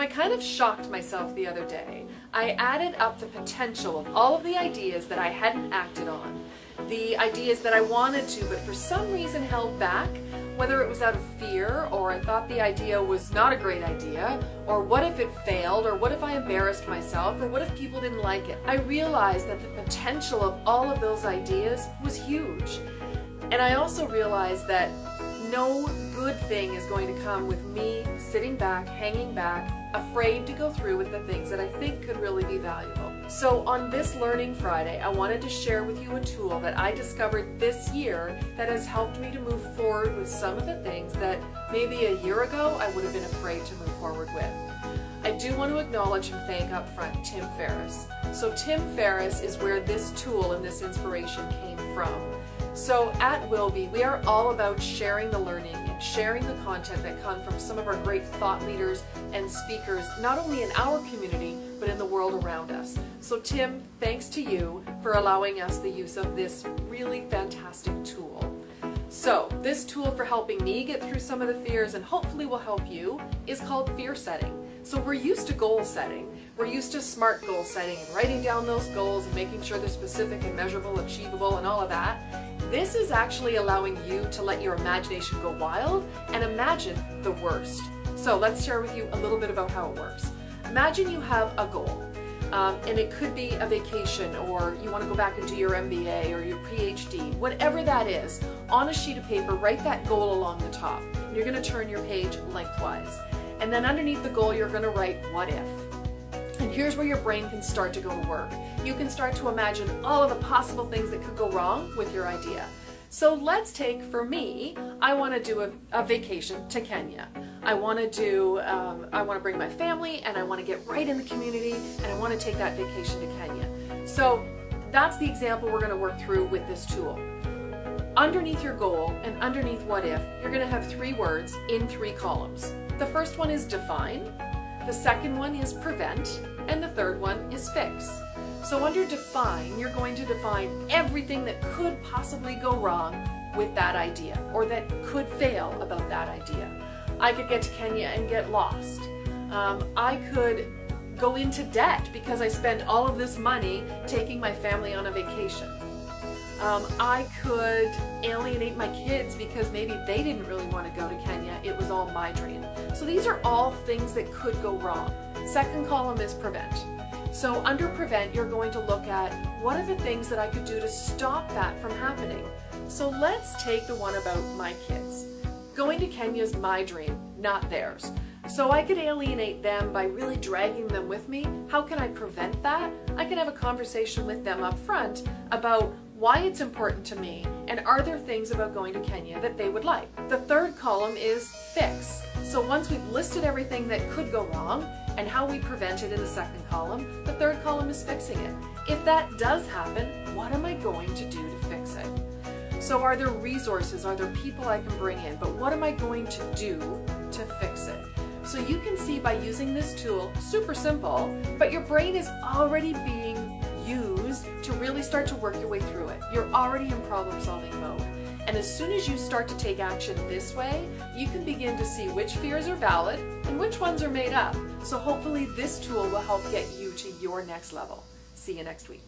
I kind of shocked myself the other day. I added up the potential of all of the ideas that I hadn't acted on, the ideas that I wanted to but for some reason held back, whether it was out of fear, or I thought the idea was not a great idea, or what if it failed, or what if I embarrassed myself, or what if people didn't like it. I realized that the potential of all of those ideas was huge. And I also realized that no good thing is going to come with me sitting back, hanging back, afraid to go through with the things that I think could really be valuable. So on this Learning Friday, I wanted to share with you a tool that I discovered this year that has helped me to move forward with some of the things that maybe a year ago I would have been afraid to move forward with. I do want to acknowledge and thank up front Tim Ferriss. So Tim Ferriss is where this tool and this inspiration came from. So at Wilby, we are all about sharing the learning and sharing the content that come from some of our great thought leaders and speakers, not only in our community, but in the world around us. So Tim, thanks to you for allowing us the use of this really fantastic tool. So this tool for helping me get through some of the fears and hopefully will help you is called fear setting. So we're used to goal setting. We're used to SMART goal setting and writing down those goals and making sure they're specific and measurable, achievable, and all of that. This is actually allowing you to let your imagination go wild and imagine the worst. So let's share with you a little bit about how it works. Imagine you have a goal, and it could be a vacation, or you want to go back and do your MBA or your PhD, whatever that is. On a sheet of paper, write that goal along the top. You're going to turn your page lengthwise. And then underneath the goal, you're going to write what if. And here's where your brain can start to go to work. You can start to imagine all of the possible things that could go wrong with your idea. So let's take, for me, I want to do a vacation to Kenya. I want to bring my family, and I want to get right in the community, and I want to take that vacation to Kenya. So that's the example we're going to work through with this tool. Underneath your goal and underneath what if, you're going to have 3 words in 3 columns. The first one is define, the second one is prevent, and the third one is fix. So under define, you're going to define everything that could possibly go wrong with that idea, or that could fail about that idea. I could get to Kenya and get lost. I could go into debt because I spent all of this money taking my family on a vacation. I could alienate my kids because maybe they didn't really want to go to Kenya. It was all my dream. So these are all things that could go wrong. Second column is prevent. So under prevent, you're going to look at what are the things that I could do to stop that from happening. So let's take the one about my kids. Going to Kenya is my dream, not theirs. So I could alienate them by really dragging them with me. How can I prevent that? I can have a conversation with them up front about why it's important to me, and are there things about going to Kenya that they would like. The third column is fix. So once we've listed everything that could go wrong and how we prevent it in the second column, the third column is fixing it. If that does happen, what am I going to do to fix it? So are there resources, are there people I can bring in, but what am I going to do to fix it? So you can see by using this tool, super simple, but your brain is already being used to really start to work your way through it. You're already in problem-solving mode. And as soon as you start to take action this way, you can begin to see which fears are valid and which ones are made up. So hopefully this tool will help get you to your next level. See you next week.